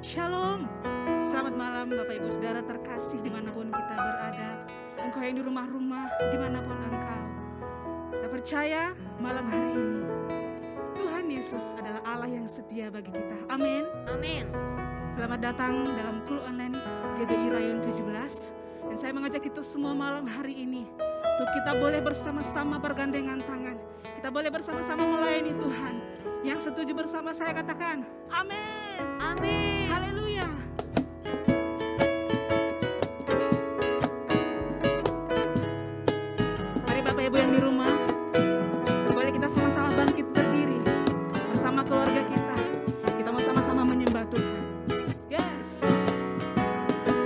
Shalom, selamat malam Bapak Ibu Saudara terkasih dimanapun kita berada. Engkau yang di rumah-rumah, dimanapun engkau. Kita percaya malam hari ini Tuhan Yesus adalah Allah yang setia bagi kita. Amin. Amin. Selamat datang dalam Kul Online GBI Rayon 17. Dan saya mengajak kita semua malam hari ini untuk kita boleh bersama-sama bergandengan tangan. Kita boleh bersama-sama melayani Tuhan. Yang setuju bersama saya katakan, amin. Amin. Haleluya. Mari Bapak Ibu yang di rumah, boleh kita sama-sama bangkit berdiri bersama keluarga kita. Kita mau sama-sama menyembah Tuhan. Yes.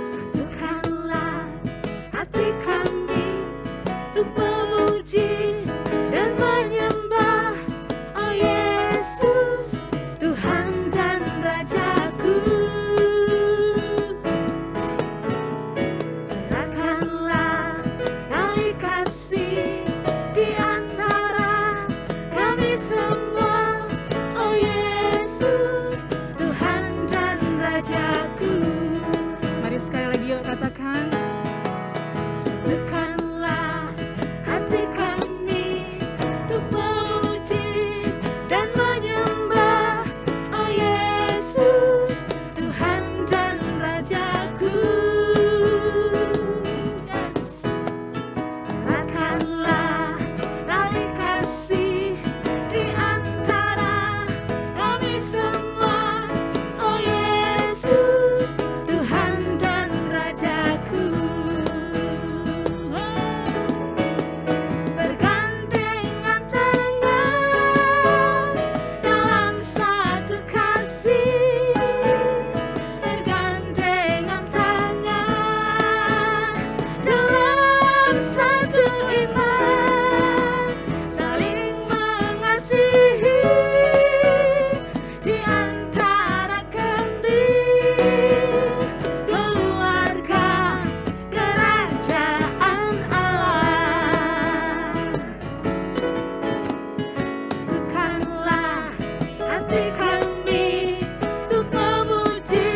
Satukanlah hati kami untuk memuji dan menyembah, oh Yesus, Tuhan dan Rajaku. Gerakanlah tali kasih di antara kami semua, oh Yesus, Tuhan dan Rajaku. Mari sekali lagi yuk katakan. Satukanlah hati kami untuk memuji dan menyembah, oh Yesus, Tuhan dan Rajaku. Yes. Gerakanlah tali kasih di antara kami semua, oh Yesus, Tuhan dan Rajaku. Bergandengan tangan dalam satu kasih, bergandengan tangan dalam satu iman, saling mengasihi di antara kami, keluarga kerajaan Allah. Satukanlah hati kami untuk memuji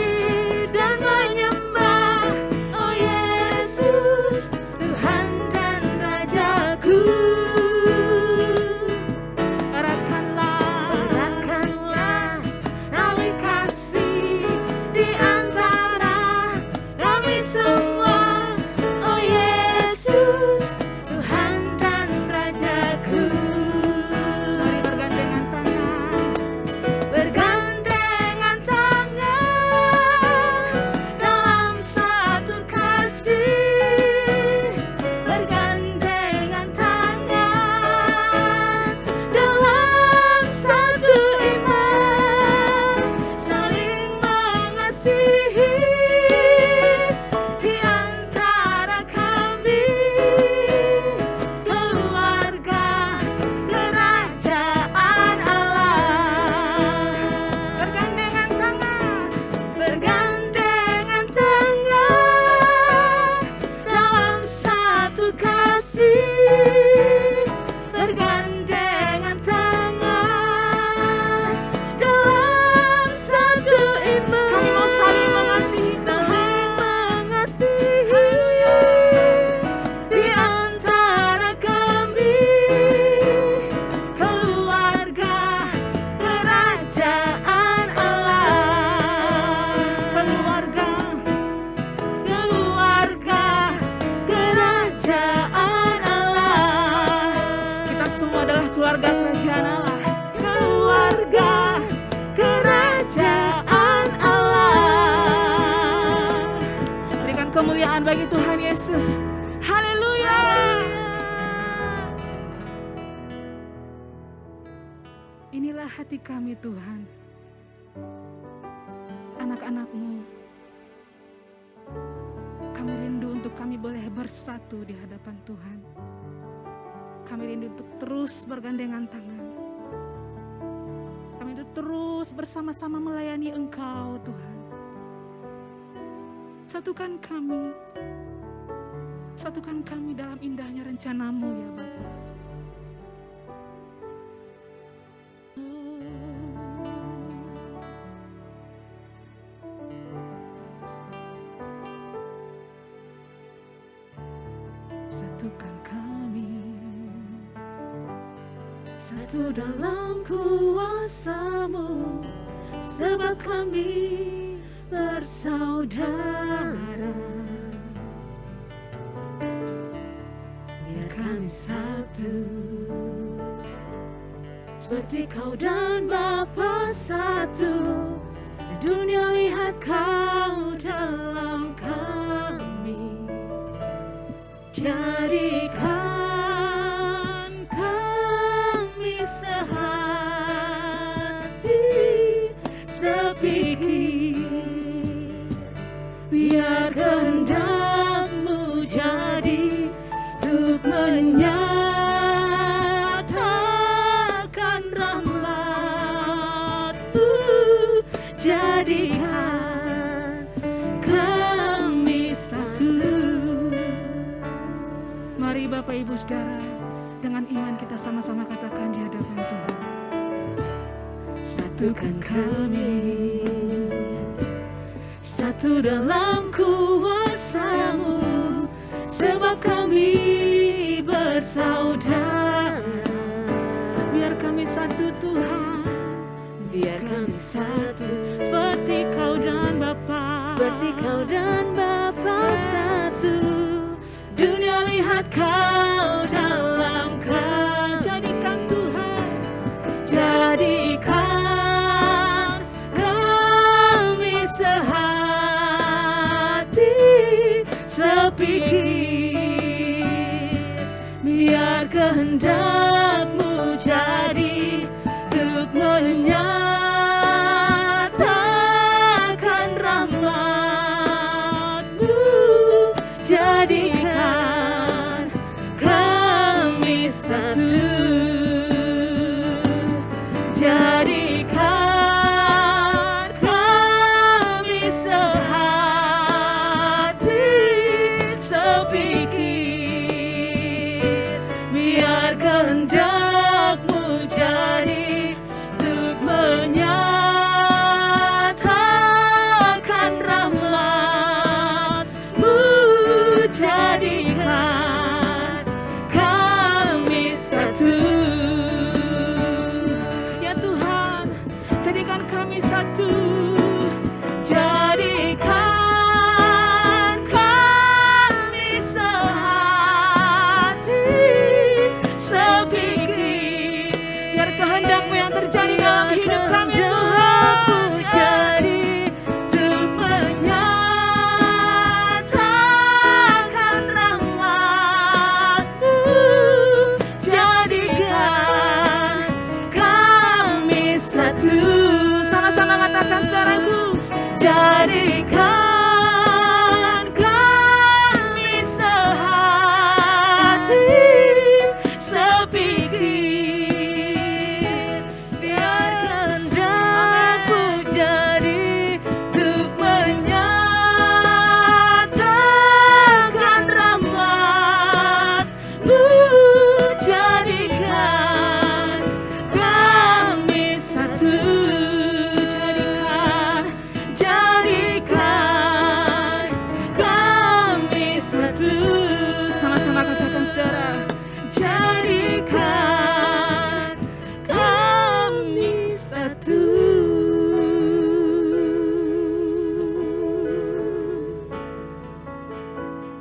dan menyembah, oh Yesus, Tuhan dan Rajaku. Eratkanlah tali kasih di antara kami semua, oh Yesus, Tuhan dan Rajaku. Mari bergandengan tangan, bergandengan tangan dalam satu kasih, bergandengan tangan dalam satu iman, saling mengasihi di antara kami, keluarga kerajaan Allah. Bergandengan tangan, bergandengan tangan dalam satu kasih, bergandengan tangan dalam satu iman. Kami mau saling mengasihi Tuhan, haleluya, di antara kami, keluarga kerajaan Allah. Keluarga kerajaan Allah. Kita semua adalah keluarga kerajaan Allah. Keluarga kerajaan Allah. Berikan kemuliaan bagi Tuhan Yesus. Haleluya. Inilah hati kami Tuhan, anak-anak-Mu. Kami rindu untuk kami boleh bersatu di hadapan Tuhan. Kami rindu untuk terus bergandengan tangan. Kami rindu terus bersama-sama melayani Engkau Tuhan. Satukan kami dalam indahnya rencana-Mu ya Bapa. satukan kami, satu dalam kuasa-Mu, sebab kami bersaudara. Biar kami satu, seperti Kau dan Bapa satu. Dunia lihat Kau dalam kami, jadikan kami sehati, sepikir. Biar kehendak-Mu jadi untuk menyatakan rahmat-Mu. Jadikan kami satu. Mari Bapak Ibu Saudara, dengan iman kita sama-sama katakan di hadapan Tuhan. Satukan kami, satu dalam kuasa-Mu, sebab kami bersaudara. Biar kami satu Tuhan, biar kami satu, seperti Kau dan Bapa, seperti Kau dan Bapa satu. Dunia lihat Kau dalam kami, jadikan Tuhan, jadikan kami sehati, sepikir. Biar kehendak-Mu jadi untuk menyatakan rahmat-Mu. Jadikan kami satu, jadikan kami sehati, sepikir. Biar kehendak-Mu jadi untuk menyatakan rahmat-Mu. Jadikan kami satu. Ya Tuhan, jadikan kami satu. Jadikan kami sehati, sepikir. Biar kehendak-Mu yang terjadi dalam hidup kami Tuhan, jadi untuk menyatakan rahmat-Mu. Jadikan kami satu. Sama-sama katakan saudaraku, jadikan kami sehati, sepikir. Biar kehendak-Mu jadi untuk menyatakan rahmat-Mu. Jadikan kami satu, jadikan kami satu. Sama-sama katakan saudara, jadikan kami satu.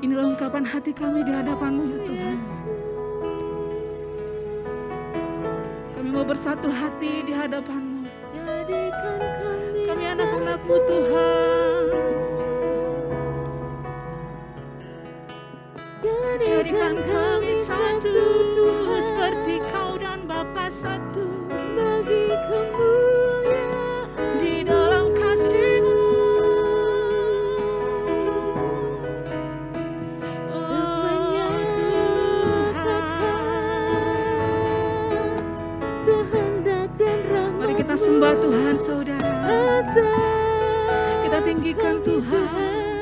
Inilah ungkapan hati kami di hadapan-Mu ya Tuhan. Kami mau bersatu hati di hadapan-Mu. Kami anak-anak-Mu Tuhan. Jadikan kami satu, seperti Kau dan Bapa satu. Bagi kemuliaan di dalam kasih-Mu. Oh Tuhan, mari kita sembah Tuhan saudara. Kita tinggikan Tuhan,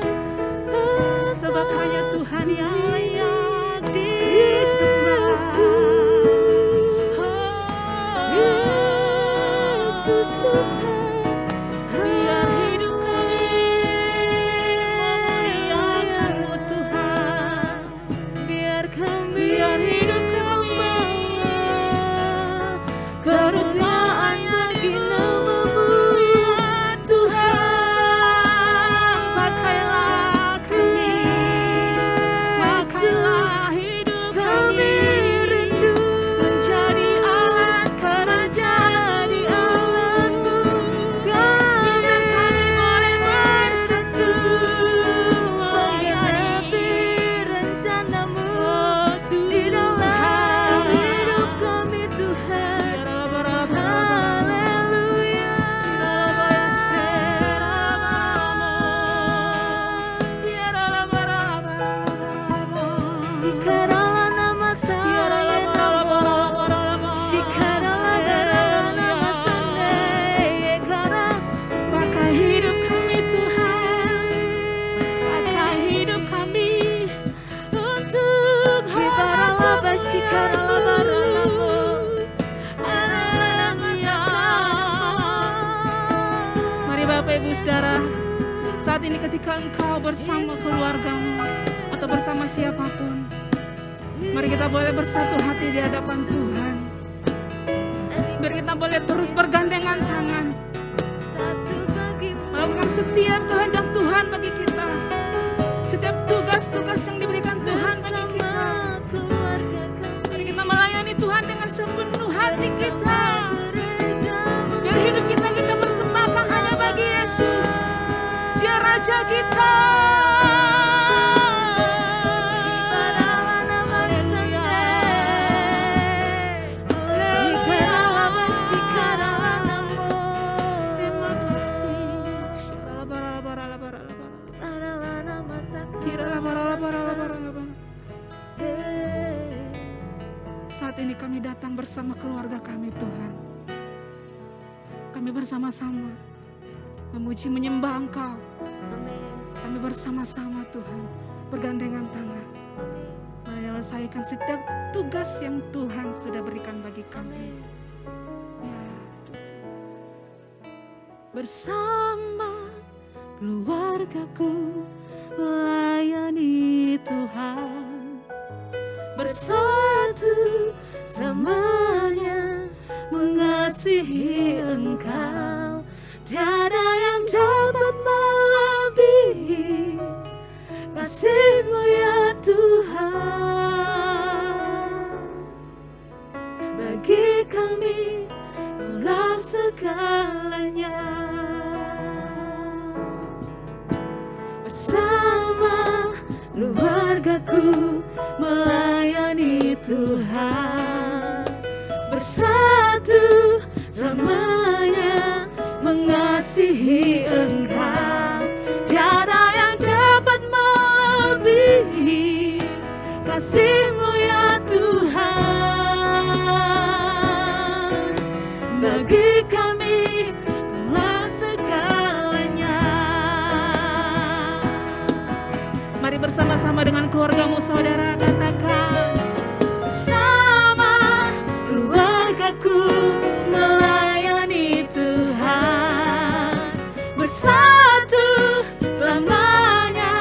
sebab hanya Tuhan yang layak disembah. Yesus Tuhan, biar hidup kami memuliakan-Mu Tuhan. Biarkan Bapak Ibu Saudara, saat ini ketika engkau bersama keluargamu atau bersama siapapun, mari kita boleh bersatu hati di hadapan Tuhan. Biar kita boleh terus bergandengan tangan, melakukan setiap kehendak Tuhan bagi kita, setiap tugas-tugas yang diberikan Tuhan bagi kita. Mari kita melayani Tuhan dengan sepenuh hati kita. Biar hidup kita persembahkan hanya bagi Yesus. Dia Raja kita. Saat ini kami datang bersama keluarga kami, Tuhan. Kami bersama-sama memuji menyembah Engkau. Kami bersama-sama, Tuhan, bergandengan tangan menyelesaikan setiap tugas yang Tuhan sudah berikan bagi kami. Ya. Bersama keluargaku melayani Tuhan, bersatu selamanya mengasihi Engkau. Tiada yang dapat melebihi kasih-Mu ya Tuhan. Bagi kami Kaulah segalanya. Bersama keluargaku melayani Tuhan, bersatu selamanya mengasihi Engkau. Tiada yang dapat melebihi kasih-Mu ya Tuhan. Bagi kami Kaulah segalanya. Mari bersama-sama dengan keluargamu saudara katakan, bersama keluargaku melayani Tuhan, bersatu selamanya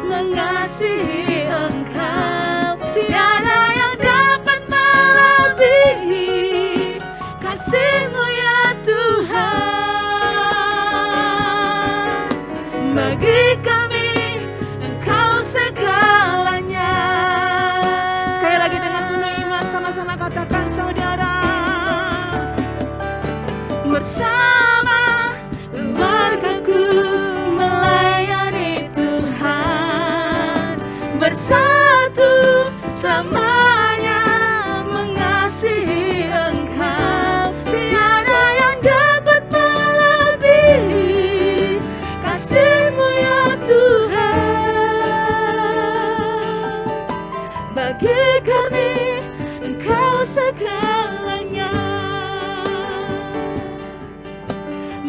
mengasihi Engkau. Tiada yang dapat melebihi kasih-Mu ya Tuhan. Bagi kami Engkau segalanya. Sekali lagi dengan penuh iman sama-sama katakan saudara, bersama keluargaku melayani Tuhan, bersatu selamanya mengasihi Engkau. Tiada yang dapat melebihi kasih-Mu ya Tuhan. Bagi kami Engkau segalanya.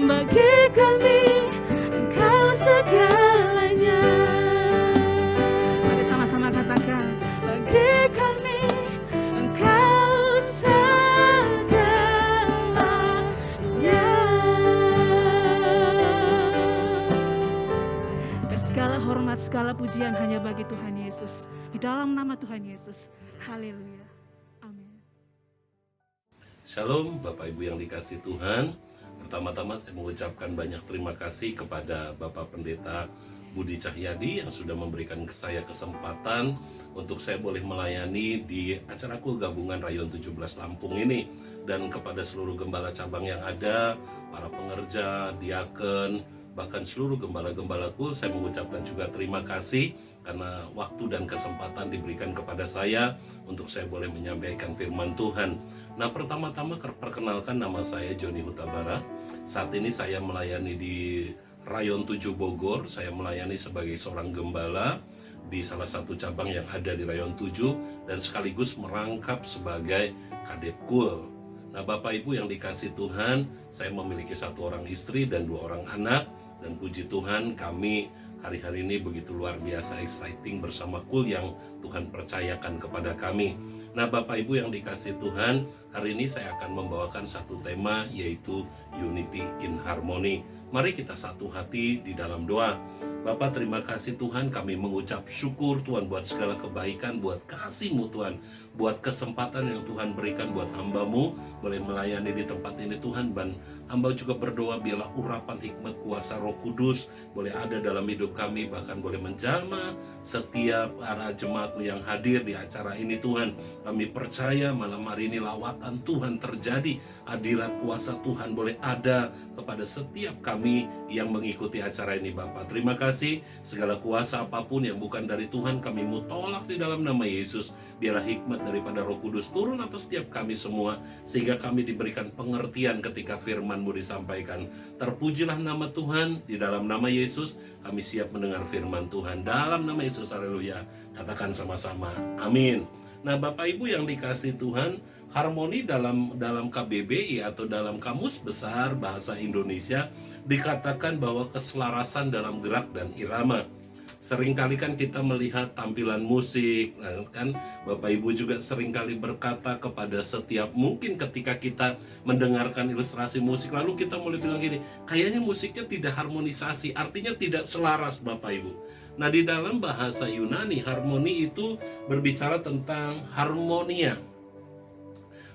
Bagi kami Engkau segalanya. Mari sama-sama katakan, bagi kami Engkau segalanya. Segala hormat, segala pujian hanya bagi Tuhan Yesus. Di dalam nama Tuhan Yesus. Haleluya. Amin. Shalom Bapak Ibu yang dikasihi Tuhan. Pertama-tama saya mengucapkan banyak terima kasih kepada Bapak Pendeta Budi Cahyadi yang sudah memberikan saya kesempatan untuk saya boleh melayani di acara KUL Gabungan Rayon 17 Lampung ini. Dan kepada seluruh gembala cabang yang ada, para pengerja, diaken, bahkan seluruh gembala-gembala KUL, saya mengucapkan juga terima kasih karena waktu dan kesempatan diberikan kepada saya untuk saya boleh menyampaikan firman Tuhan. Nah, pertama-tama perkenalkan, nama saya Joni Huta Barat. Saat ini saya melayani di Rayon 7 Bogor. Saya melayani sebagai seorang gembala di salah satu cabang yang ada di Rayon 7 dan sekaligus merangkap sebagai Kadep KUL. Nah, Bapak Ibu yang dikasihi Tuhan, saya memiliki 1 orang istri dan 2 orang anak, dan puji Tuhan kami hari-hari ini begitu luar biasa exciting bersama KUL yang Tuhan percayakan kepada kami. Nah, Bapak Ibu yang dikasihi Tuhan, hari ini saya akan membawakan satu tema, yaitu Unity in Harmony. Mari kita satu hati di dalam doa. Bapa, terima kasih Tuhan, kami mengucap syukur Tuhan buat segala kebaikan, buat kasih-Mu Tuhan, buat kesempatan yang Tuhan berikan buat hamba-Mu boleh melayani di tempat ini Tuhan. Dan hamba juga berdoa biarlah urapan hikmat kuasa Roh Kudus boleh ada dalam hidup kami, bahkan boleh menjamah setiap para jemaat-Mu yang hadir di acara ini Tuhan. Kami percaya malam hari ini lawatan Tuhan terjadi, hadirat kuasa Tuhan boleh ada kepada setiap kami yang mengikuti acara ini Bapa. Terima kasih, segala kuasa apapun yang bukan dari Tuhan kami mau tolak di dalam nama Yesus. Biarlah hikmat daripada Roh Kudus turun atas setiap kami semua, sehingga kami diberikan pengertian ketika firman-Mu disampaikan. Terpujilah nama Tuhan, di dalam nama Yesus kami siap mendengar firman Tuhan. Dalam nama Yesus, haleluya. Katakan sama-sama, amin. Nah Bapak Ibu yang dikasih Tuhan, harmoni dalam KBBI atau dalam Kamus Besar Bahasa Indonesia dikatakan bahwa keselarasan dalam gerak dan irama. Seringkali kan kita melihat tampilan musik, kan Bapak Ibu juga seringkali berkata kepada setiap, mungkin ketika kita mendengarkan ilustrasi musik, lalu kita mulai bilang gini, kayaknya musiknya tidak harmonisasi, artinya tidak selaras Bapak Ibu. Nah di dalam bahasa Yunani, harmoni itu berbicara tentang harmonia.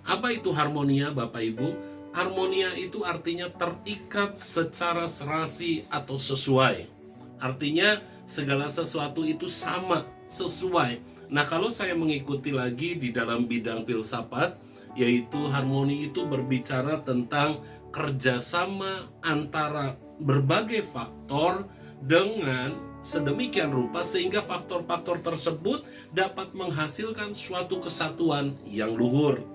Apa itu harmonia Bapak Ibu? Harmonia itu artinya terikat secara serasi atau sesuai. Artinya segala sesuatu itu sama, sesuai. Nah kalau saya mengikuti lagi di dalam bidang filsafat, yaitu harmoni itu berbicara tentang kerjasama antara berbagai faktor dengan sedemikian rupa sehingga faktor-faktor tersebut dapat menghasilkan suatu kesatuan yang luhur.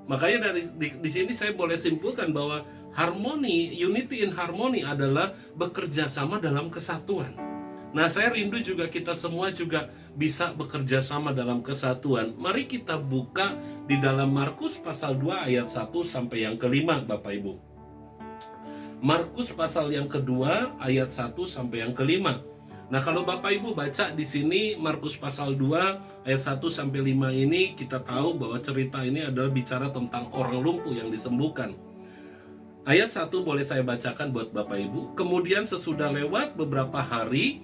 Makanya di sini saya boleh simpulkan bahwa harmoni, unity in harmony adalah bekerja sama dalam kesatuan. Nah saya rindu juga kita semua juga bisa bekerja sama dalam kesatuan. Mari kita buka di dalam Markus pasal 2 ayat 1 sampai yang kelima Bapak Ibu. Markus pasal yang kedua ayat 1 sampai yang kelima. Nah kalau Bapak Ibu baca di sini Markus pasal 2 ayat 1 sampai 5 ini, kita tahu bahwa cerita ini adalah bicara tentang orang lumpuh yang disembuhkan. Ayat 1 boleh saya bacakan buat Bapak Ibu. Kemudian sesudah lewat beberapa hari,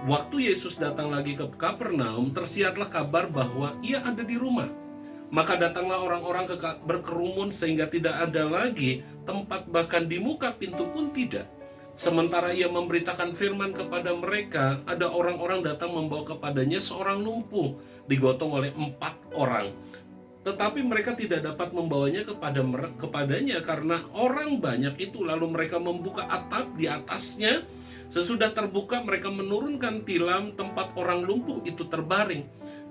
waktu Yesus datang lagi ke Kapernaum, tersiarlah kabar bahwa ia ada di rumah. Maka datanglah orang-orang berkerumun sehingga tidak ada lagi tempat, bahkan di muka pintu pun tidak. Sementara ia memberitakan firman kepada mereka, ada orang-orang datang membawa kepadanya seorang lumpuh, digotong oleh 4 orang. Tetapi mereka tidak dapat membawanya kepadanya karena orang banyak itu. Lalu mereka membuka atap di atasnya. Sesudah terbuka mereka menurunkan tilam tempat orang lumpuh itu terbaring.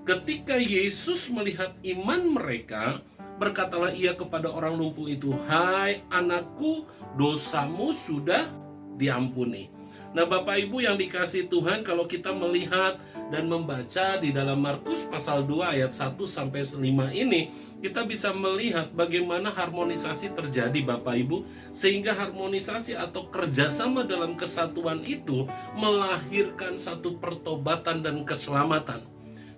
Ketika Yesus melihat iman mereka, berkatalah ia kepada orang lumpuh itu, "Hai anakku, dosamu sudah diampuni." Nah Bapak Ibu yang dikasih Tuhan, kalau kita melihat dan membaca di dalam Markus pasal 2 ayat 1 sampai 5 ini, kita bisa melihat bagaimana harmonisasi terjadi Bapak Ibu, sehingga harmonisasi atau kerjasama dalam kesatuan itu melahirkan satu pertobatan dan keselamatan.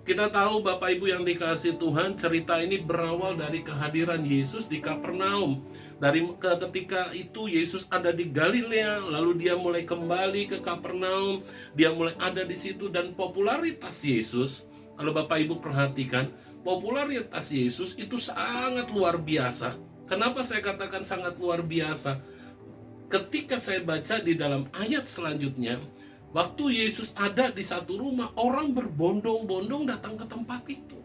Kita tahu Bapak Ibu yang dikasih Tuhan, cerita ini berawal dari kehadiran Yesus di Kapernaum. Dari ketika itu Yesus ada di Galilea, lalu dia mulai kembali ke Kapernaum, dia mulai ada di situ, dan popularitas Yesus, kalau Bapak Ibu perhatikan, popularitas Yesus itu sangat luar biasa. Kenapa saya katakan sangat luar biasa? Ketika saya baca di dalam ayat selanjutnya, waktu Yesus ada di satu rumah, orang berbondong-bondong datang ke tempat itu.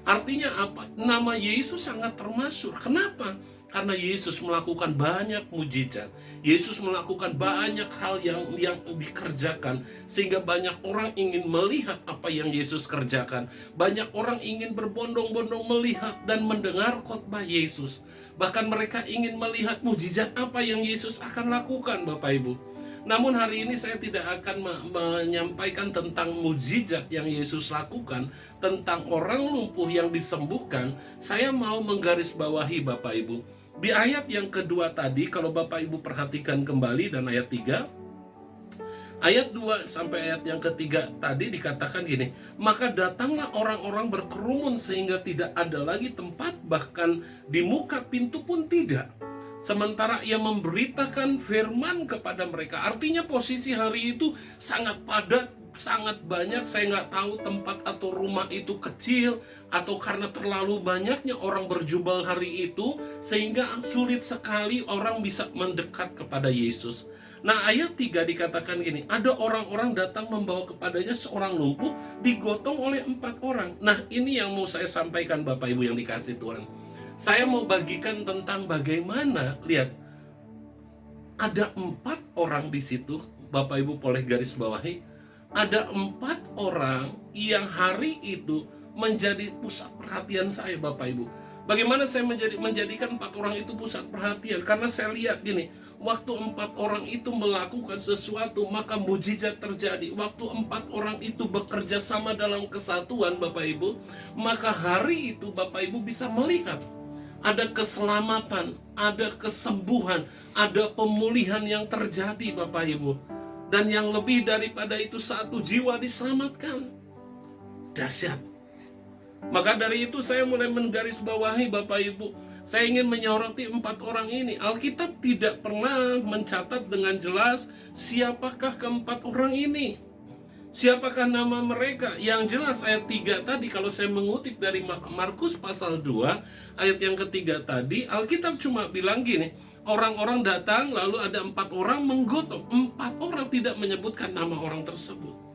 Artinya apa? Nama Yesus sangat termasyhur. Kenapa? Karena Yesus melakukan banyak mujizat. Yesus melakukan banyak hal yang dikerjakan, sehingga banyak orang ingin melihat apa yang Yesus kerjakan. Banyak orang ingin berbondong-bondong melihat dan mendengar khotbah Yesus. Bahkan mereka ingin melihat mujizat apa yang Yesus akan lakukan Bapak Ibu. Namun hari ini saya tidak akan menyampaikan tentang mujizat yang Yesus lakukan, tentang orang lumpuh yang disembuhkan. Saya mau menggarisbawahi Bapak Ibu. Di ayat yang kedua tadi, kalau Bapak Ibu perhatikan kembali, dan ayat 3, ayat 2 sampai ayat yang ketiga tadi dikatakan gini, maka datanglah orang-orang berkerumun sehingga tidak ada lagi tempat, bahkan di muka pintu pun tidak. sementara ia memberitakan firman kepada mereka. Artinya posisi hari itu sangat padat, sangat banyak. Saya nggak tahu tempat atau rumah itu kecil, atau karena terlalu banyaknya orang berjubel hari itu, sehingga sulit sekali orang bisa mendekat kepada Yesus. Nah, ayat 3 dikatakan gini, ada orang-orang datang membawa kepadanya seorang lumpuh digotong oleh 4 orang. Nah, ini yang mau saya sampaikan Bapak Ibu yang dikasih Tuhan. Saya mau bagikan tentang bagaimana, lihat, ada 4 orang di situ, Bapak Ibu boleh garis bawahi, ada 4 orang yang hari itu menjadi pusat perhatian saya, Bapak Ibu. Bagaimana saya menjadikan 4 orang itu pusat perhatian? Karena saya lihat gini, waktu 4 orang itu melakukan sesuatu, maka mujizat terjadi. Waktu 4 orang itu bekerja sama dalam kesatuan, Bapak Ibu, maka hari itu Bapak Ibu bisa melihat ada keselamatan, ada kesembuhan, ada pemulihan yang terjadi, Bapak Ibu. Dan yang lebih daripada itu, 1 jiwa diselamatkan. Dahsyat. Maka dari itu saya mulai menggarisbawahi, Bapak Ibu, saya ingin menyoroti 4 orang ini. Alkitab tidak pernah mencatat dengan jelas siapakah keempat orang ini, siapakah nama mereka. Yang jelas ayat 3 tadi, kalau saya mengutip dari Markus pasal 2 ayat yang ketiga tadi, Alkitab cuma bilang gini, orang-orang datang lalu ada 4 orang menggotong. 4 orang, tidak menyebutkan nama orang tersebut.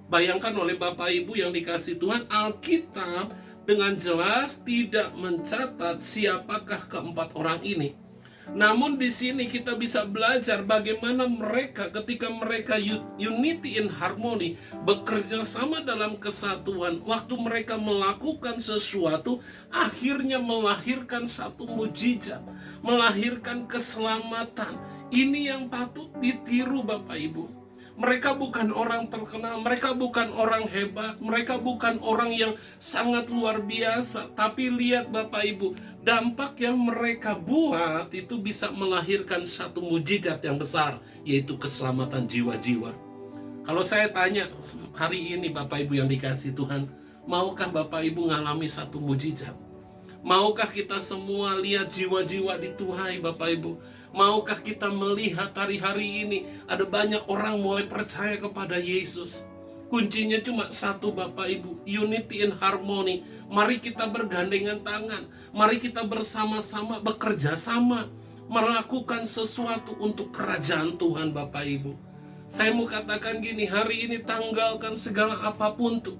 Bayangkan oleh Bapak Ibu yang dikasih Tuhan, Alkitab dengan jelas tidak mencatat siapakah keempat orang ini. Namun di sini kita bisa belajar bagaimana mereka ketika mereka unity in harmony, bekerja sama dalam kesatuan, waktu mereka melakukan sesuatu, akhirnya melahirkan satu mujizat, melahirkan keselamatan. Ini yang patut ditiru, Bapak Ibu. Mereka bukan orang terkenal, mereka bukan orang hebat, mereka bukan orang yang sangat luar biasa. Tapi lihat Bapak Ibu, dampak yang mereka buat itu bisa melahirkan satu mujizat yang besar, yaitu keselamatan jiwa-jiwa. Kalau saya tanya hari ini Bapak Ibu yang dikasih Tuhan, maukah Bapak Ibu ngalami satu mujizat? Maukah kita semua lihat jiwa-jiwa dituhai, Bapak Ibu? Maukah kita melihat hari-hari ini ada banyak orang mulai percaya kepada Yesus? Kuncinya cuma satu, Bapak Ibu, unity and harmony. Mari kita bergandengan tangan, mari kita bersama-sama bekerja sama, melakukan sesuatu untuk kerajaan Tuhan, Bapak Ibu. Saya mau katakan gini, hari ini tanggalkan segala apapun tuh.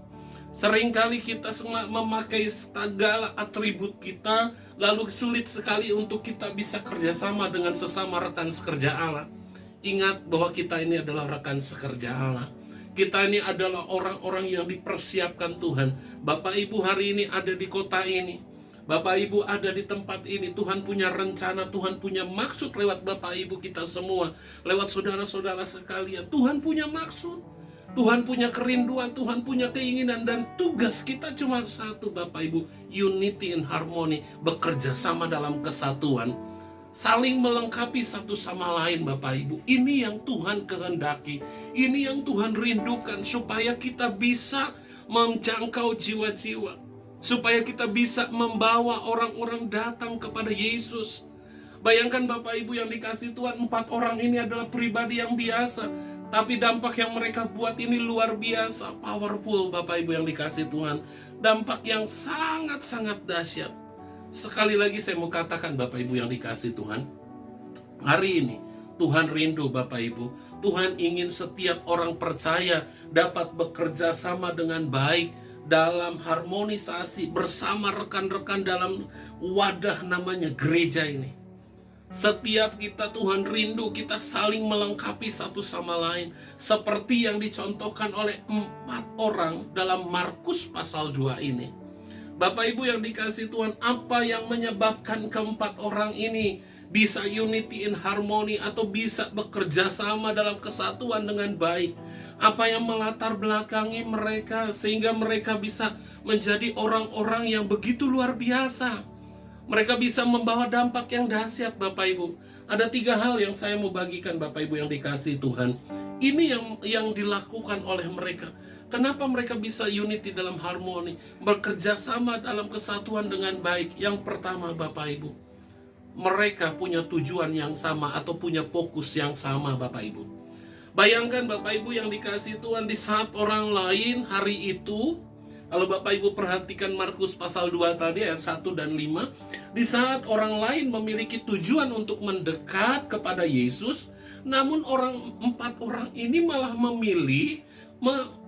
Seringkali kita memakai segala atribut kita, lalu sulit sekali untuk kita bisa kerjasama dengan sesama rekan sekerja Allah. Ingat bahwa kita ini adalah rekan sekerja Allah. Kita ini adalah orang-orang yang dipersiapkan Tuhan. Bapak Ibu hari ini ada di kota ini, Bapak Ibu ada di tempat ini. Tuhan punya rencana, Tuhan punya maksud lewat Bapak Ibu kita semua, lewat saudara-saudara sekalian. Tuhan punya maksud, Tuhan punya kerinduan, Tuhan punya keinginan, dan tugas kita cuma satu, Bapak Ibu, unity and harmony, bekerja sama dalam kesatuan, saling melengkapi satu sama lain, Bapak Ibu. Ini yang Tuhan kehendaki, ini yang Tuhan rindukan, supaya kita bisa menjangkau jiwa-jiwa, supaya kita bisa membawa orang-orang datang kepada Yesus. Bayangkan Bapak Ibu yang dikasih Tuhan, 4 orang ini adalah pribadi yang biasa, tapi dampak yang mereka buat ini luar biasa, powerful, Bapak Ibu yang dikasih Tuhan. Dampak yang sangat-sangat dahsyat. Sekali lagi saya mau katakan Bapak Ibu yang dikasih Tuhan, hari ini Tuhan rindu Bapak Ibu. Tuhan ingin setiap orang percaya dapat bekerja sama dengan baik dalam harmonisasi bersama rekan-rekan dalam wadah namanya gereja ini. Setiap kita Tuhan rindu kita saling melengkapi satu sama lain, seperti yang dicontohkan oleh 4 orang dalam Markus pasal 2 ini. Bapak Ibu yang dikasih Tuhan, apa yang menyebabkan keempat orang ini bisa unity in harmony atau bisa bekerja sama dalam kesatuan dengan baik? Apa yang melatar belakangi mereka sehingga mereka bisa menjadi orang-orang yang begitu luar biasa? Mereka bisa membawa dampak yang dahsyat, Bapak Ibu. Ada 3 hal yang saya mau bagikan Bapak Ibu yang dikasih Tuhan. Ini yang dilakukan oleh mereka. Kenapa mereka bisa unity dalam harmoni, bekerja sama dalam kesatuan dengan baik? Yang pertama Bapak Ibu, mereka punya tujuan yang sama atau punya fokus yang sama, Bapak Ibu. Bayangkan Bapak Ibu yang dikasihi Tuhan, di saat orang lain hari itu, kalau Bapak Ibu perhatikan Markus pasal 2 tadi ayat 1 dan 5, di saat orang lain memiliki tujuan untuk mendekat kepada Yesus, namun 4 orang ini malah memilih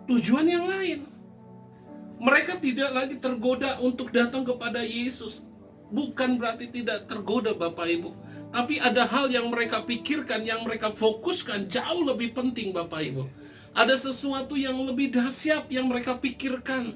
tujuan yang lain. Mereka tidak lagi tergoda untuk datang kepada Yesus. Bukan berarti tidak tergoda Bapak Ibu, tapi ada hal yang mereka pikirkan, yang mereka fokuskan jauh lebih penting Bapak Ibu. Ada sesuatu yang lebih dahsyat yang mereka pikirkan.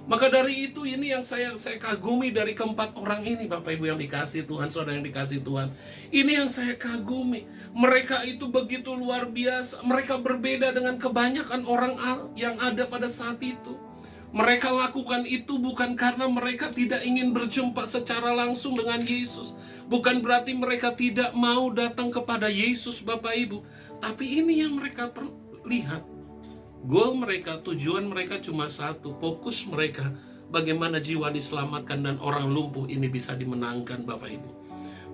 Maka dari itu ini yang saya kagumi dari keempat orang ini Bapak Ibu yang dikasihi Tuhan, saudara yang dikasihi Tuhan. Ini yang saya kagumi. Mereka itu begitu luar biasa. Mereka berbeda dengan kebanyakan orang yang ada pada saat itu. Mereka lakukan itu bukan karena mereka tidak ingin berjumpa secara langsung dengan Yesus. Bukan berarti mereka tidak mau datang kepada Yesus Bapak Ibu. Tapi ini yang mereka lihat. Goal mereka, tujuan mereka cuma satu. Fokus mereka bagaimana jiwa diselamatkan dan orang lumpuh ini bisa dimenangkan Bapak Ibu.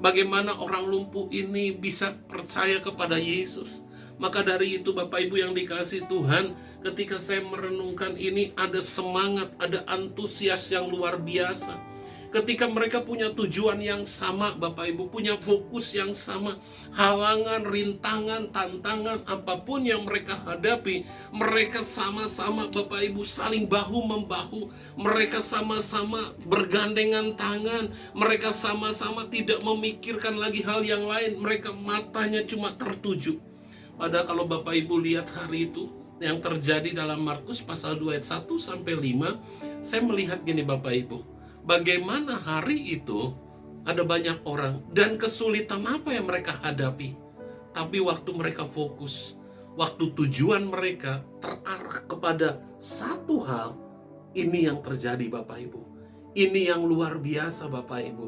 Bagaimana orang lumpuh ini bisa percaya kepada Yesus. Maka dari itu Bapak Ibu yang dikasihi Tuhan, ketika saya merenungkan ini ada semangat, ada antusias yang luar biasa. Ketika mereka punya tujuan yang sama Bapak Ibu, punya fokus yang sama, halangan, rintangan, tantangan, apapun yang mereka hadapi, mereka sama-sama Bapak Ibu saling bahu-membahu, mereka sama-sama bergandengan tangan, mereka sama-sama tidak memikirkan lagi hal yang lain, mereka matanya cuma tertuju. Padahal kalau Bapak Ibu lihat hari itu yang terjadi dalam Markus pasal 2 ayat 1 sampai 5, saya melihat gini Bapak Ibu, bagaimana hari itu ada banyak orang dan kesulitan apa yang mereka hadapi. Tapi waktu mereka fokus, waktu tujuan mereka terarah kepada satu hal, ini yang terjadi Bapak Ibu. Ini yang luar biasa Bapak Ibu.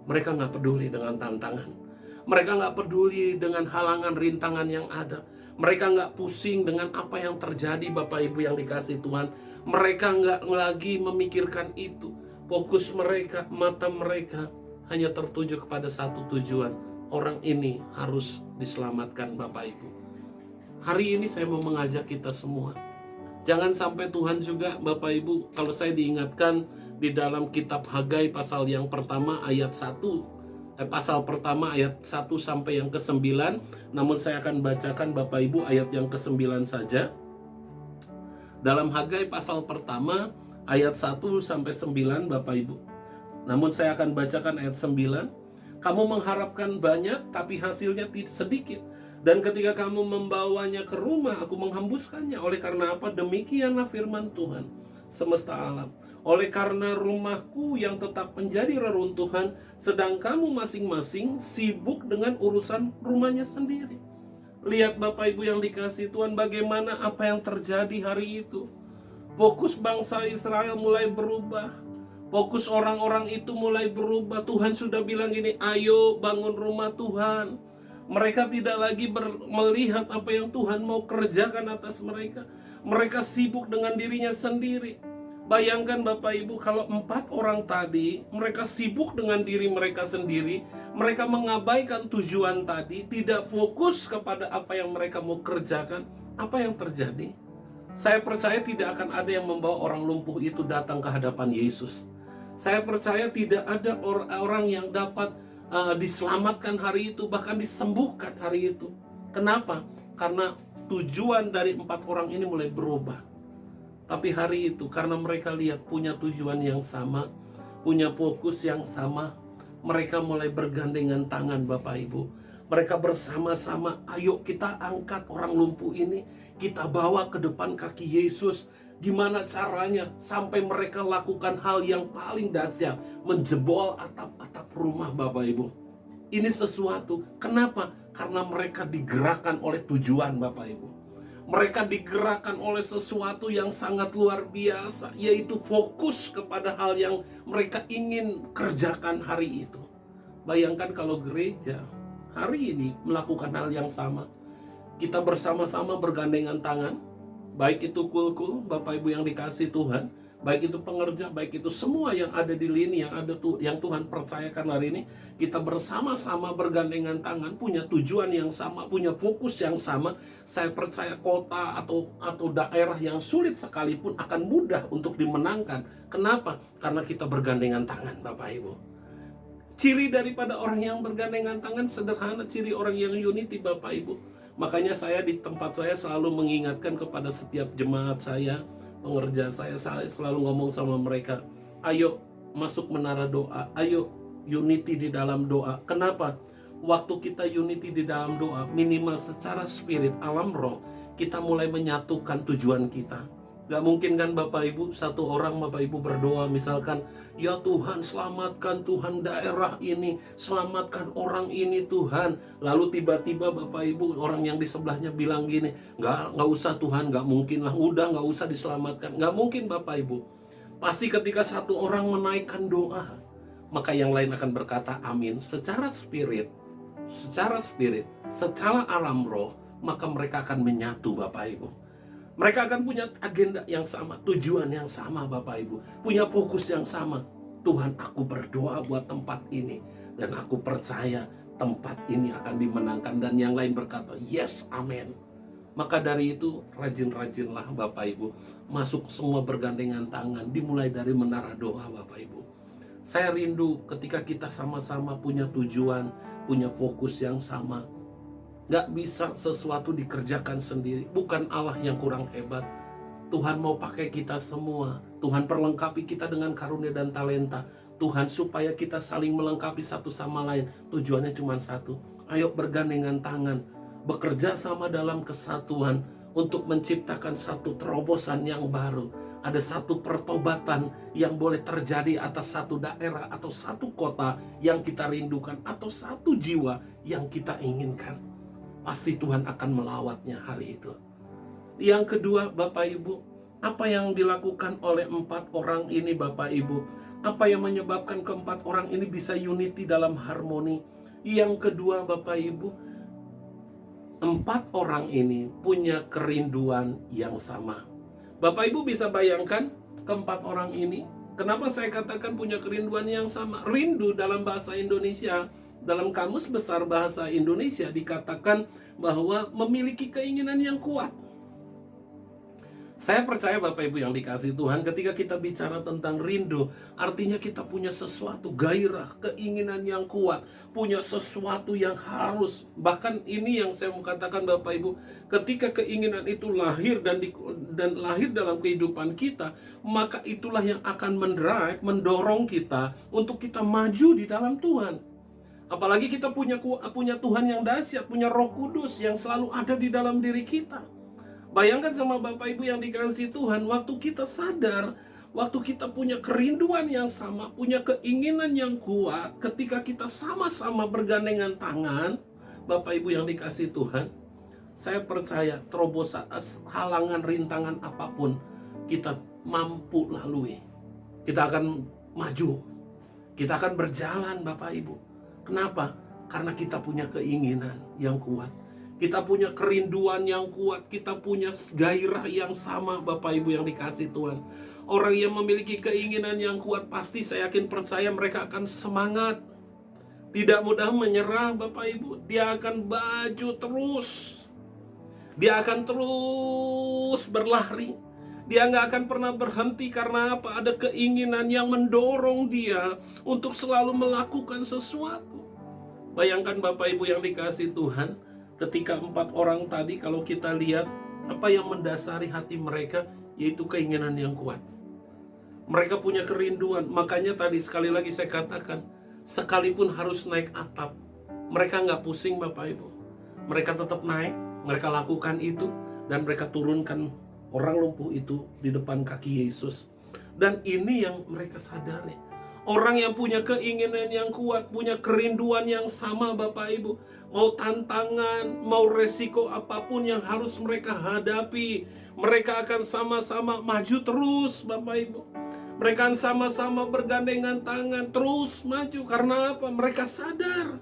Mereka gak peduli dengan tantangan. Mereka gak peduli dengan halangan rintangan yang ada. Mereka gak pusing dengan apa yang terjadi Bapak Ibu yang dikasihi Tuhan. Mereka gak lagi memikirkan itu. Fokus mereka, mata mereka hanya tertuju kepada satu tujuan. Orang ini harus diselamatkan Bapak Ibu. Hari ini saya mau mengajak kita semua. Jangan sampai Tuhan juga Bapak Ibu, kalau saya diingatkan di dalam kitab Hagai pasal yang pertama ayat 1, pasal pertama ayat 1 sampai yang ke-9. Namun saya akan bacakan Bapak Ibu ayat yang ke-9 saja. Dalam Hagai pasal pertama ayat 1 sampai 9 Bapak Ibu. Namun saya akan bacakan ayat 9. Kamu mengharapkan banyak tapi hasilnya tidak sedikit. Dan ketika kamu membawanya ke rumah, aku menghembuskannya. Oleh karena apa? Demikianlah firman Tuhan semesta alam. Oleh karena rumahku yang tetap menjadi reruntuhan, sedang kamu masing-masing sibuk dengan urusan rumahnya sendiri. Lihat Bapak Ibu yang dikasihi Tuhan, bagaimana apa yang terjadi hari itu. Fokus bangsa Israel mulai berubah. Fokus orang-orang itu mulai berubah. Tuhan sudah bilang gini, ayo bangun rumah Tuhan. Mereka tidak lagi melihat apa yang Tuhan mau kerjakan atas mereka. Mereka sibuk dengan dirinya sendiri. Bayangkan Bapak Ibu, kalau 4 orang tadi, mereka sibuk dengan diri mereka sendiri, mereka mengabaikan tujuan tadi, tidak fokus kepada apa yang mereka mau kerjakan, apa yang terjadi? Saya percaya tidak akan ada yang membawa orang lumpuh itu datang ke hadapan Yesus. Saya percaya tidak ada orang yang dapat diselamatkan hari itu, bahkan disembuhkan hari itu. Kenapa? Karena tujuan dari 4 orang ini mulai berubah. Tapi hari itu karena mereka lihat punya tujuan yang sama, punya fokus yang sama, mereka mulai bergandengan tangan Bapak Ibu. Mereka bersama-sama, ayo kita angkat orang lumpuh ini, kita bawa ke depan kaki Yesus. Gimana caranya sampai mereka lakukan hal yang paling dahsyat, menjebol atap-atap rumah Bapak Ibu. Ini sesuatu, kenapa? Karena mereka digerakkan oleh tujuan Bapak Ibu. Mereka digerakkan oleh sesuatu yang sangat luar biasa, yaitu fokus kepada hal yang mereka ingin kerjakan hari itu. Bayangkan kalau gereja hari ini melakukan hal yang sama. Kita bersama-sama bergandengan tangan, baik itu kulku Bapak Ibu yang dikasihi Tuhan, baik itu pengerja, baik itu semua yang ada di lini yang Tuhan percayakan hari ini, kita bersama-sama bergandengan tangan, punya tujuan yang sama, punya fokus yang sama. Saya percaya kota atau daerah yang sulit sekalipun akan mudah untuk dimenangkan. Kenapa? Karena kita bergandengan tangan, Bapak Ibu. Ciri daripada orang yang bergandengan tangan sederhana, ciri orang yang unity, Bapak Ibu. Makanya saya di tempat saya selalu mengingatkan kepada setiap jemaat saya, pengerja saya selalu ngomong sama mereka, ayo masuk menara doa, ayo unity di dalam doa. Kenapa? Waktu kita unity di dalam doa, minimal secara spirit, alam roh, kita mulai menyatukan tujuan kita. Gak mungkin kan Bapak Ibu, satu orang Bapak Ibu berdoa misalkan, ya Tuhan selamatkan Tuhan daerah ini, selamatkan orang ini Tuhan. Lalu tiba-tiba Bapak Ibu, orang yang di sebelahnya bilang gini, nggak usah Tuhan, nggak mungkin lah, udah nggak usah diselamatkan. Nggak mungkin Bapak Ibu. Pasti ketika satu orang menaikkan doa, maka yang lain akan berkata amin. Secara spirit, secara alam roh, maka mereka akan menyatu Bapak Ibu. Mereka akan punya agenda yang sama, tujuan yang sama Bapak Ibu. Punya fokus yang sama. Tuhan, aku berdoa buat tempat ini. Dan aku percaya tempat ini akan dimenangkan. Dan yang lain berkata, yes, amin. Maka dari itu, rajin-rajinlah Bapak Ibu. Masuk semua bergandengan tangan. Dimulai dari menara doa Bapak Ibu. Saya rindu ketika kita sama-sama punya tujuan, punya fokus yang sama. Gak bisa sesuatu dikerjakan sendiri. Bukan Allah yang kurang hebat. Tuhan mau pakai kita semua. Tuhan perlengkapi kita dengan karunia dan talenta. Tuhan supaya kita saling melengkapi satu sama lain. Tujuannya cuma satu. Ayo bergandengan tangan. Bekerja sama dalam kesatuan. Untuk menciptakan satu terobosan yang baru. Ada satu pertobatan yang boleh terjadi atas satu daerah atau satu kota yang kita rindukan. Atau satu jiwa yang kita inginkan. Pasti Tuhan akan melawatnya hari itu. Yang kedua Bapak Ibu, apa yang dilakukan oleh 4 orang ini Bapak Ibu? Apa yang menyebabkan keempat orang ini bisa unity dalam harmoni? Yang kedua Bapak Ibu, 4 orang ini punya kerinduan yang sama. Bapak Ibu bisa bayangkan keempat orang ini, kenapa saya katakan punya kerinduan yang sama? Rindu dalam bahasa Indonesia, dalam Kamus Besar Bahasa Indonesia dikatakan bahwa memiliki keinginan yang kuat. Saya percaya Bapak Ibu yang dikasihi Tuhan, ketika kita bicara tentang rindu, artinya kita punya sesuatu, gairah, keinginan yang kuat, punya sesuatu yang harus. Bahkan ini yang saya mau katakan Bapak Ibu, ketika keinginan itu lahir dan lahir dalam kehidupan kita, maka itulah yang akan mendorong kita untuk kita maju di dalam Tuhan. Apalagi kita punya Tuhan yang dahsyat, punya Roh Kudus yang selalu ada di dalam diri kita. Bayangkan sama Bapak Ibu yang dikasihi Tuhan, waktu kita sadar, waktu kita punya kerinduan yang sama, punya keinginan yang kuat, ketika kita sama-sama bergandengan tangan, Bapak Ibu yang dikasihi Tuhan, saya percaya terobosan, halangan, rintangan apapun, kita mampu lalui. Kita akan maju, kita akan berjalan Bapak Ibu. Kenapa? Karena kita punya keinginan yang kuat. Kita punya kerinduan yang kuat. Kita punya gairah yang sama Bapak Ibu yang dikasihi Tuhan. Orang yang memiliki keinginan yang kuat, pasti saya yakin percaya mereka akan semangat. Tidak mudah menyerah Bapak Ibu. Dia akan maju terus. Dia akan terus berlari. Dia nggak akan pernah berhenti karena apa? Ada keinginan yang mendorong dia untuk selalu melakukan sesuatu. Bayangkan Bapak Ibu yang dikasihi Tuhan, ketika 4 orang tadi kalau kita lihat apa yang mendasari hati mereka, yaitu keinginan yang kuat. Mereka punya kerinduan. Makanya tadi sekali lagi saya katakan, sekalipun harus naik atap, mereka nggak pusing Bapak Ibu. Mereka tetap naik, mereka lakukan itu, dan mereka turunkan orang lumpuh itu di depan kaki Yesus. Dan ini yang mereka sadari. Orang yang punya keinginan yang kuat, punya kerinduan yang sama Bapak Ibu. Mau tantangan, mau resiko apapun yang harus mereka hadapi, mereka akan sama-sama maju terus Bapak Ibu. Mereka akan sama-sama bergandengan tangan terus maju. Karena apa? Mereka sadar.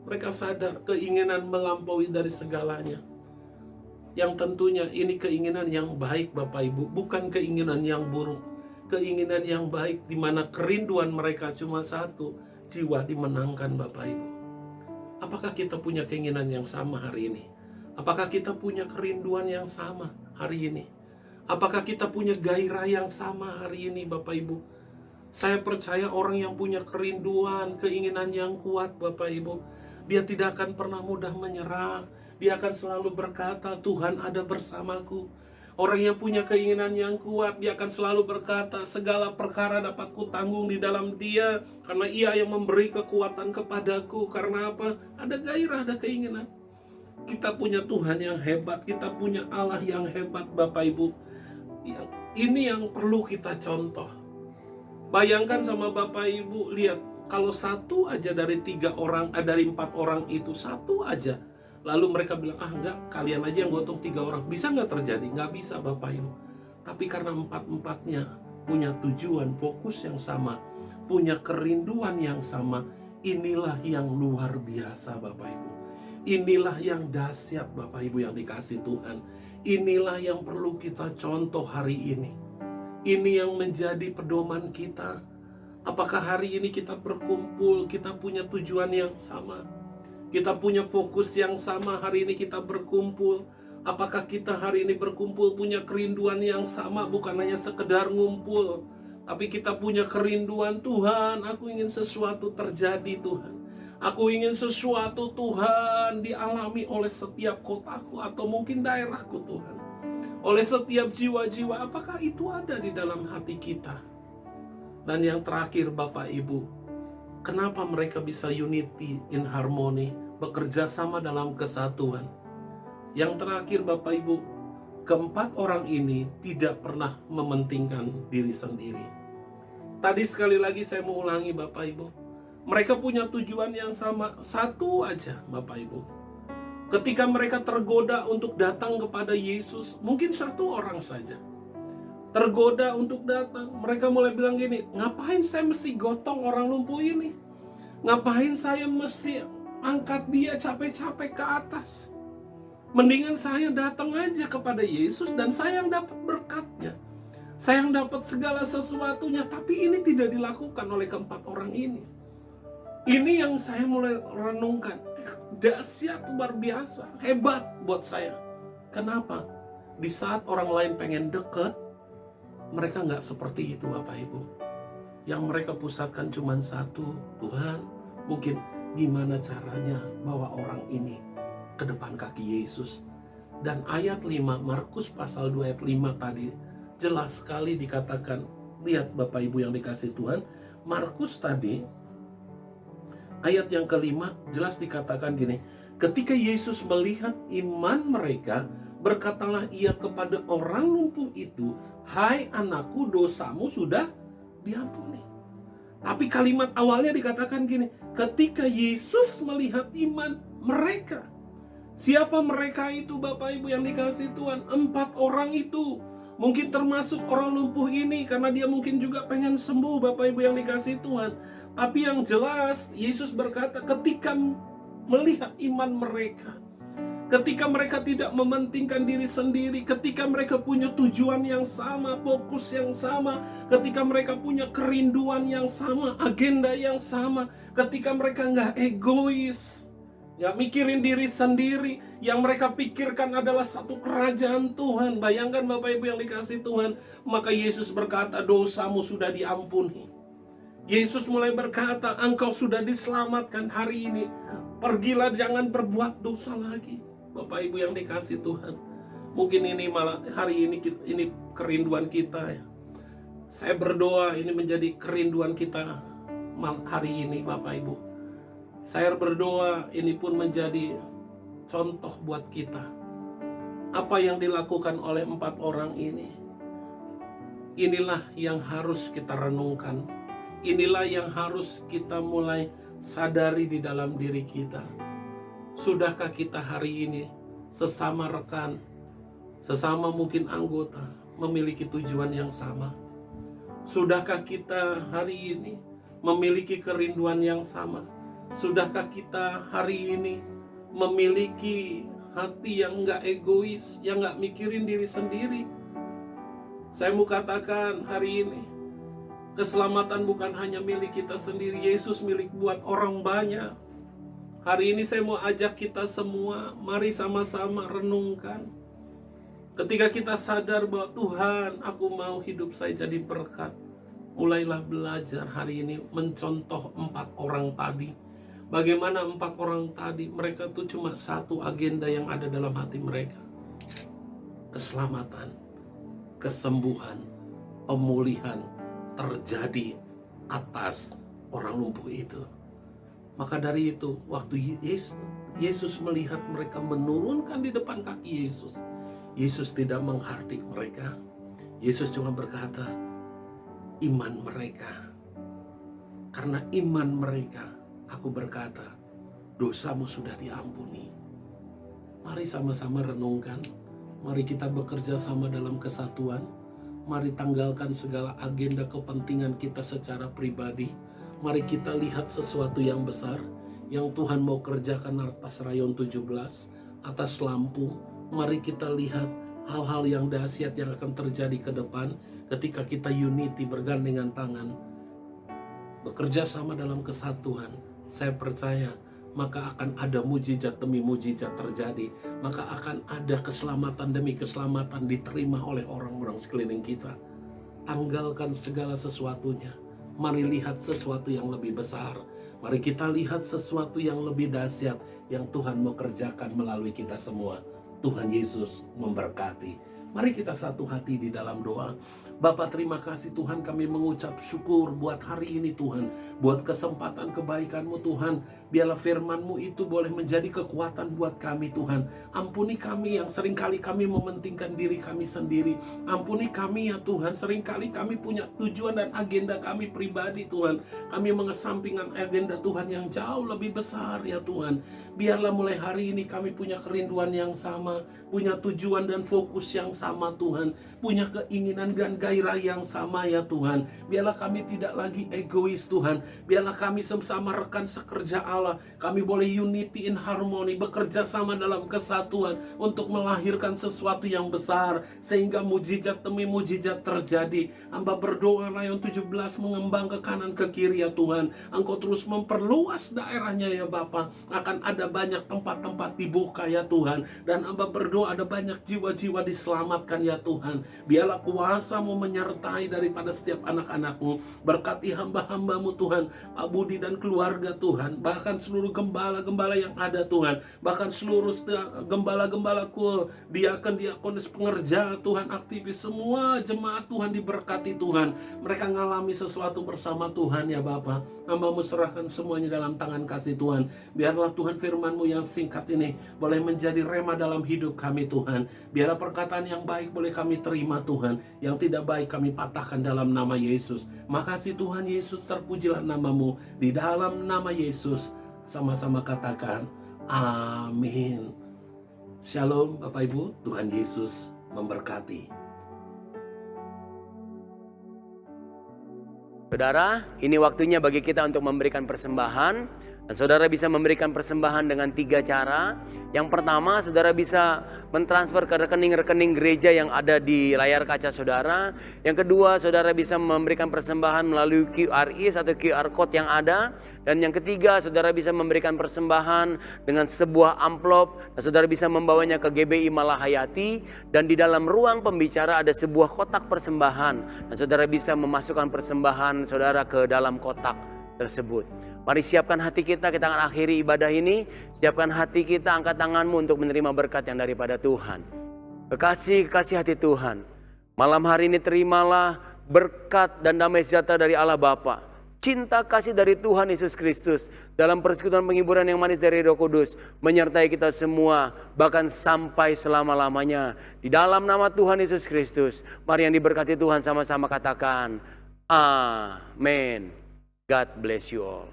Mereka sadar keinginan melampaui dari segalanya. Yang tentunya ini keinginan yang baik Bapak Ibu, bukan keinginan yang buruk. keinginan yang baik, di mana kerinduan mereka cuma satu, jiwa dimenangkan Bapak Ibu. Apakah kita punya keinginan yang sama hari ini? Apakah kita punya kerinduan yang sama hari ini? Apakah kita punya gairah yang sama hari ini Bapak Ibu? Saya percaya orang yang punya kerinduan, keinginan yang kuat Bapak Ibu, dia tidak akan pernah mudah menyerah. Dia akan selalu berkata, Tuhan ada bersamaku. Orang yang punya keinginan yang kuat, dia akan selalu berkata, segala perkara dapat kutanggung di dalam Dia, karena Ia yang memberi kekuatan kepadaku. Karena apa? Ada gairah, ada keinginan. Kita punya Tuhan yang hebat, kita punya Allah yang hebat Bapak Ibu. Ini yang perlu kita contoh. Bayangkan sama Bapak Ibu, lihat, kalau satu aja dari 3 orang, dari 4 orang itu, satu aja, lalu mereka bilang, enggak, kalian aja yang gotong 3 orang. Bisa nggak terjadi? Nggak bisa Bapak Ibu. Tapi karena 4-4-nya punya tujuan, fokus yang sama, punya kerinduan yang sama, inilah yang luar biasa Bapak Ibu. Inilah yang dahsyat Bapak Ibu yang dikasih Tuhan. Inilah yang perlu kita contoh hari ini. Ini yang menjadi pedoman kita. Apakah hari ini kita berkumpul, kita punya tujuan yang sama? Kita punya fokus yang sama hari ini kita berkumpul. Apakah kita hari ini berkumpul punya kerinduan yang sama, bukan hanya sekedar ngumpul, tapi kita punya kerinduan, Tuhan, aku ingin sesuatu terjadi Tuhan. Aku ingin sesuatu Tuhan dialami oleh setiap kotaku atau mungkin daerahku Tuhan. Oleh setiap jiwa-jiwa, apakah itu ada di dalam hati kita? Dan yang terakhir Bapak Ibu, kenapa mereka bisa unity in harmony, bekerja sama dalam kesatuan? Yang terakhir Bapak Ibu, keempat orang ini tidak pernah mementingkan diri sendiri. Tadi sekali lagi saya mau ulangi Bapak Ibu, mereka punya tujuan yang sama, satu aja Bapak Ibu. Ketika mereka tergoda untuk datang kepada Yesus, mungkin 1 orang saja tergoda untuk datang, mereka mulai bilang gini, ngapain saya mesti gotong orang lumpuh ini? Ngapain saya mesti angkat dia capek-capek ke atas? Mendingan saya datang aja kepada Yesus dan saya yang dapat berkatnya. Saya yang dapat segala sesuatunya. Tapi ini tidak dilakukan oleh keempat orang ini. Ini yang saya mulai renungkan. Dahsyat, luar biasa, hebat buat saya. Kenapa? Di saat orang lain pengen deket, mereka nggak seperti itu Bapak Ibu. Yang mereka pusatkan cuma satu, Tuhan, mungkin gimana caranya bawa orang ini ke depan kaki Yesus. Dan ayat 5, Markus pasal 2 ayat 5 tadi, jelas sekali dikatakan, lihat Bapak Ibu yang dikasih Tuhan, Markus tadi, ayat yang kelima, jelas dikatakan gini, ketika Yesus melihat iman mereka, berkatalah ia kepada orang lumpuh itu, hai anakku, dosamu sudah diampuni. Tapi kalimat awalnya dikatakan gini, ketika Yesus melihat iman mereka. Siapa mereka itu Bapak Ibu yang dikasih Tuhan? 4 orang itu. Mungkin termasuk orang lumpuh ini, karena dia mungkin juga pengen sembuh Bapak Ibu yang dikasih Tuhan. Tapi yang jelas Yesus berkata ketika melihat iman mereka, ketika mereka tidak mementingkan diri sendiri, ketika mereka punya tujuan yang sama, fokus yang sama, ketika mereka punya kerinduan yang sama, agenda yang sama, ketika mereka nggak egois, nggak mikirin diri sendiri, yang mereka pikirkan adalah satu kerajaan Tuhan. Bayangkan Bapak Ibu yang dikasih Tuhan, maka Yesus berkata, dosamu sudah diampuni. Yesus mulai berkata, engkau sudah diselamatkan hari ini. Pergilah, jangan berbuat dosa lagi. Bapak Ibu yang dikasih Tuhan, mungkin ini malah hari ini kerinduan kita ya. Saya berdoa ini menjadi kerinduan kita hari ini Bapak Ibu. Saya berdoa ini pun menjadi contoh buat kita. Apa yang dilakukan oleh 4 orang ini, inilah yang harus kita renungkan. Inilah yang harus kita mulai sadari di dalam diri kita. Sudahkah kita hari ini sesama rekan, sesama mungkin anggota, memiliki tujuan yang sama? Sudahkah kita hari ini memiliki kerinduan yang sama? Sudahkah kita hari ini memiliki hati yang gak egois, yang gak mikirin diri sendiri? Saya mau katakan hari ini, Keselamatan bukan hanya milik kita sendiri, Yesus milik buat orang banyak. Hari ini saya mau ajak kita semua, mari sama-sama renungkan. Ketika kita sadar bahwa Tuhan, aku mau hidup saya jadi berkat. Mulailah belajar hari ini mencontoh 4 orang tadi. Bagaimana 4 orang tadi, mereka tuh cuma satu agenda yang ada dalam hati mereka. Keselamatan, kesembuhan, pemulihan terjadi atas orang lumpuh itu. Maka dari itu, waktu Yesus melihat mereka menurunkan di depan kaki Yesus, Yesus tidak menghardik mereka. Yesus cuma berkata, iman mereka. Karena iman mereka, aku berkata, dosamu sudah diampuni. Mari sama-sama renungkan. Mari kita bekerja sama dalam kesatuan. Mari tanggalkan segala agenda kepentingan kita secara pribadi. Mari kita lihat sesuatu yang besar yang Tuhan mau kerjakan atas Rayon 17, atas Lampung. Mari kita lihat hal-hal yang dahsyat yang akan terjadi ke depan ketika kita unity, bergandengan tangan, bekerja sama dalam kesatuan. Saya percaya maka akan ada mujizat demi mujizat terjadi. Maka akan ada keselamatan demi keselamatan diterima oleh orang-orang sekeliling kita. Tanggalkan segala sesuatunya. Mari lihat sesuatu yang lebih besar. Mari kita lihat sesuatu yang lebih dahsyat yang Tuhan mau kerjakan melalui kita semua. Tuhan Yesus memberkati. Mari kita satu hati di dalam doa. Bapa, terima kasih Tuhan, kami mengucap syukur buat hari ini Tuhan, buat kesempatan kebaikan-Mu Tuhan. Biarlah firman-Mu itu boleh menjadi kekuatan buat kami Tuhan. Ampuni kami yang seringkali kami mementingkan diri kami sendiri. Ampuni kami ya Tuhan, seringkali kami punya tujuan dan agenda kami pribadi Tuhan. Kami mengesampingkan agenda Tuhan yang jauh lebih besar ya Tuhan. Biarlah mulai hari ini kami punya kerinduan yang sama, punya tujuan dan fokus yang sama Tuhan, punya keinginan dan gairah yang sama ya Tuhan. Biarlah kami tidak lagi egois Tuhan. Biarlah kami sama rekan sekerja Allah, kami boleh unity in harmony, bekerja sama dalam kesatuan untuk melahirkan sesuatu yang besar sehingga mujizat demi mujizat terjadi. Hamba berdoa Rayon 17 mengembang ke kanan ke kiri ya Tuhan. Engkau terus memperluas daerahnya ya Bapa. Akan ada banyak tempat-tempat dibuka ya Tuhan. Dan hamba berdoa ada banyak jiwa-jiwa diselamatkan ya Tuhan. Biarlah kuasa-Mu menyertai daripada setiap anak-anak-Mu. Berkati hamba-hamba-Mu Tuhan, Pak Budi dan keluarga Tuhan, bahkan seluruh gembala-gembala yang ada Tuhan, bahkan seluruh gembala-gembalaku, diakon-diakonis, pengerja Tuhan, aktivis, semua jemaat Tuhan diberkati Tuhan. Mereka ngalami sesuatu bersama Tuhan ya Bapa. Hamba-Mu serahkan semuanya dalam tangan kasih Tuhan. Biarlah Tuhan firman-Mu yang singkat ini boleh menjadi rema dalam hidup kami Tuhan. Biarlah perkataan yang baik boleh kami terima Tuhan, yang tidak baik kami patahkan dalam nama Yesus. Makasih Tuhan Yesus, terpujilah nama-Mu. Di dalam nama Yesus sama-sama katakan amin. Shalom Bapak Ibu, Tuhan Yesus memberkati. Saudara, ini waktunya bagi kita untuk memberikan persembahan. Dan saudara bisa memberikan persembahan dengan 3 cara. Yang pertama, saudara bisa mentransfer ke rekening-rekening gereja yang ada di layar kaca saudara. Yang kedua, saudara bisa memberikan persembahan melalui QRIS atau QR Code yang ada. Dan yang ketiga, saudara bisa memberikan persembahan dengan sebuah amplop. Dan saudara bisa membawanya ke GBI Malahayati. Dan di dalam ruang pembicara ada sebuah kotak persembahan. Dan saudara bisa memasukkan persembahan saudara ke dalam kotak tersebut. Mari siapkan hati kita akan akhiri ibadah ini. Siapkan hati kita, angkat tanganmu untuk menerima berkat yang daripada Tuhan. Kekasih hati Tuhan, malam hari ini terimalah berkat dan damai sejahtera dari Allah Bapa, cinta kasih dari Tuhan Yesus Kristus, dalam persekutuan penghiburan yang manis dari Roh Kudus, menyertai kita semua, bahkan sampai selama-lamanya. Di dalam nama Tuhan Yesus Kristus, mari yang diberkati Tuhan sama-sama katakan, amin. God bless you all.